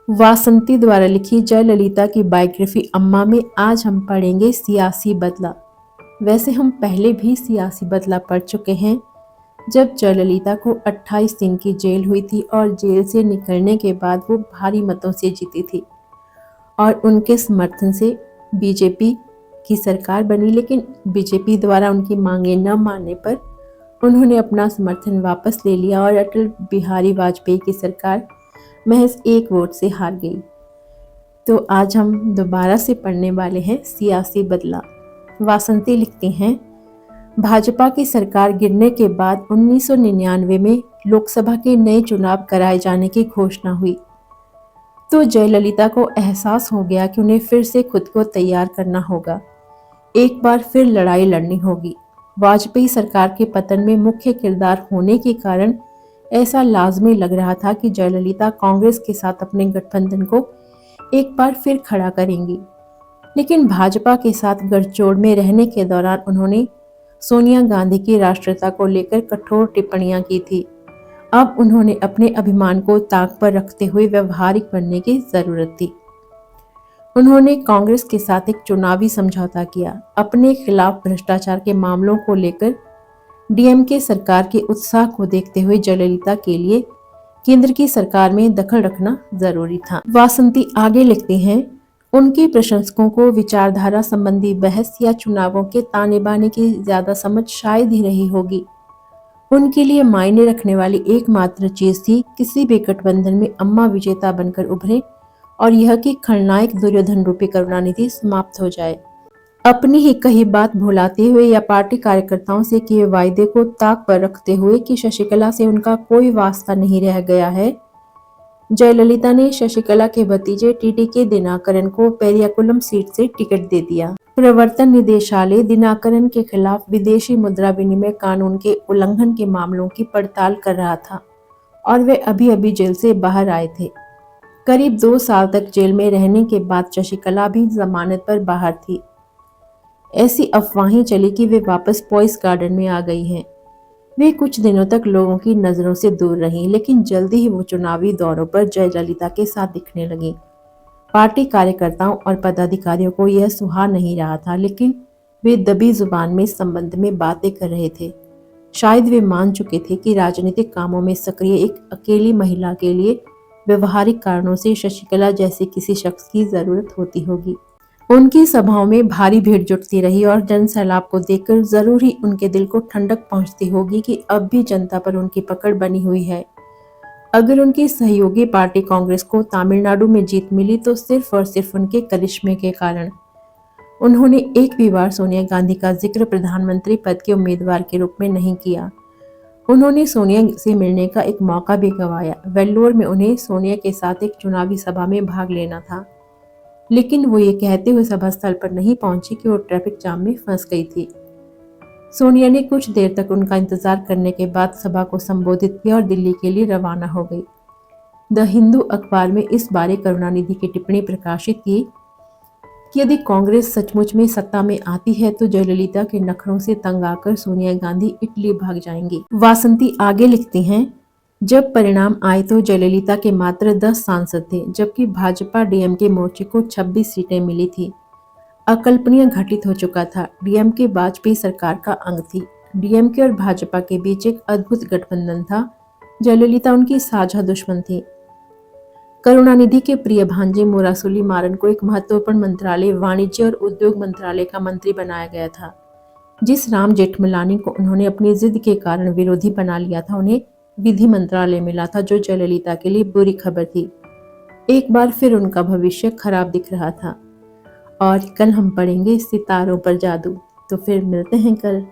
वासंती द्वारा लिखी जयललिता की बायोग्राफी अम्मा में आज हम पढ़ेंगे सियासी बदला। वैसे हम पहले भी सियासी बदला पढ़ चुके हैं, जब जयललिता को 28 दिन की जेल हुई थी और जेल से निकलने के बाद वो भारी मतों से जीती थी और उनके समर्थन से बीजेपी की सरकार बनी। लेकिन बीजेपी द्वारा उनकी मांगें न मानने पर उन्होंने अपना समर्थन वापस ले लिया और अटल बिहारी वाजपेयी की सरकार महज एक वोट से हार गई। तो आज हम दोबारा से पढ़ने वाले हैं सियासी बदला। वासंती लिखती हैं, भाजपा की सरकार गिरने के बाद 1999 में लोकसभा के नए चुनाव कराए जाने की घोषणा हुई तो जयललिता को एहसास हो गया कि उन्हें फिर से खुद को तैयार करना होगा, एक बार फिर लड़ाई लड़नी होगी। वाजपेयी सरकार के पतन में मुख्य किरदार होने के कारण ऐसा लाजमी लग रहा था कि जयललिता कांग्रेस के साथ अपने गठबंधन को एक बार फिर खड़ा करेंगी। लेकिन भाजपा के साथ गठजोड़ में रहने के दौरान उन्होंने सोनिया गांधी की राष्ट्रीयता को लेकर कठोर टिप्पणियां की थी। अब उन्होंने अपने अभिमान को ताक पर रखते हुए व्यवहारिक बनने की जरूरत थी। उन्होंने कांग्रेस के साथ एक चुनावी समझौता किया। अपने खिलाफ भ्रष्टाचार के मामलों को लेकर डीएमके सरकार के उत्साह को देखते हुए जयललिता के लिए केंद्र की सरकार में दखल रखना जरूरी था। वासंती आगे लिखती हैं, उनके प्रशंसकों को विचारधारा संबंधी बहस या चुनावों के ताने बाने की ज्यादा समझ शायद ही रही होगी। उनके लिए मायने रखने वाली एकमात्र चीज थी किसी भी गठबंधन में अम्मा विजेता बनकर उभरे और यह कि खलनायक दुर्योधन रूपी करुणानिधि समाप्त हो जाए। अपनी ही कही बात भुलाते हुए या पार्टी कार्यकर्ताओं से किए वायदे को ताक पर रखते हुए कि शशिकला से उनका कोई वास्ता नहीं रह गया है, जयललिता ने शशिकला के भतीजे टीटीके दिनाकरन को पेरियाकुलम सीट से टिकट दे दिया। प्रवर्तन निदेशालय दिनाकरन के खिलाफ विदेशी मुद्रा विनिमय कानून के उल्लंघन के मामलों की पड़ताल कर रहा था और वे अभी अभी जेल से बाहर आए थे। करीब 2 साल तक जेल में रहने के बाद शशिकला भी जमानत पर बाहर थी। ऐसी अफवाहें चली कि वे वापस पॉइस गार्डन में आ गई हैं। वे कुछ दिनों तक लोगों की नजरों से दूर रहीं, लेकिन जल्दी ही वो चुनावी दौरों पर जयललिता के साथ दिखने लगी। पार्टी कार्यकर्ताओं और पदाधिकारियों को यह सुहा नहीं रहा था, लेकिन वे दबी जुबान में इस संबंध में बातें कर रहे थे। शायद वे मान चुके थे कि राजनीतिक कामों में सक्रिय एक अकेली महिला के लिए व्यवहारिक कारणों से शशिकला जैसे किसी शख्स की जरूरत होती होगी। उनकी सभाओं में भारी भीड़ जुटती रही और जन सैलाब को देखकर जरूर ही उनके दिल को ठंडक पहुंचती होगी कि अब भी जनता पर उनकी पकड़ बनी हुई है। अगर उनकी सहयोगी पार्टी कांग्रेस को तमिलनाडु में जीत मिली तो सिर्फ और सिर्फ उनके करिश्मे के कारण। उन्होंने एक भी बार सोनिया गांधी का जिक्र प्रधानमंत्री पद के उम्मीदवार के रूप में नहीं किया। उन्होंने सोनिया से मिलने का एक मौका भी गंवाया। वेल्लोर में उन्हें सोनिया के साथ एक चुनावी सभा में भाग लेना था, लेकिन वो ये कहते हुए सभा स्थल पर नहीं पहुंची कि वो ट्रैफिक जाम में फंस गई थी। सोनिया ने कुछ देर तक उनका इंतजार करने के बाद सभा को संबोधित किया और दिल्ली के लिए रवाना हो गई। द हिंदू अखबार में इस बारे करुणानिधि की टिप्पणी प्रकाशित की कि यदि कांग्रेस सचमुच में सत्ता में आती है तो जयललिता के नखरों से तंग आकर सोनिया गांधी इटली भाग जाएंगी। वासंती आगे लिखती हैं, जब परिणाम आए तो जयललिता के मात्र 10 सांसद थे, जबकि भाजपा डीएमके मोर्चे को 26 सीटें मिली थी। अकल्पनीय घटित हो चुका था। डीएमके वाजपेयी सरकार का अंग थी। डीएमके और भाजपा के बीच एक अद्भुत गठबंधन था। जयललिता उनकी साझा दुश्मन थी। करुणानिधि के प्रिय भांजे मुरासुली मारन को एक महत्वपूर्ण मंत्रालय वाणिज्य और उद्योग मंत्रालय का मंत्री बनाया गया था। जिस राम जेठमलानी को उन्होंने अपनी जिद के कारण विरोधी बना लिया था, उन्हें विधि मंत्रालय मिला था, जो जयललिता के लिए बुरी खबर थी। एक बार फिर उनका भविष्य खराब दिख रहा था। और कल हम पढ़ेंगे सितारों पर जादू। तो फिर मिलते हैं कल।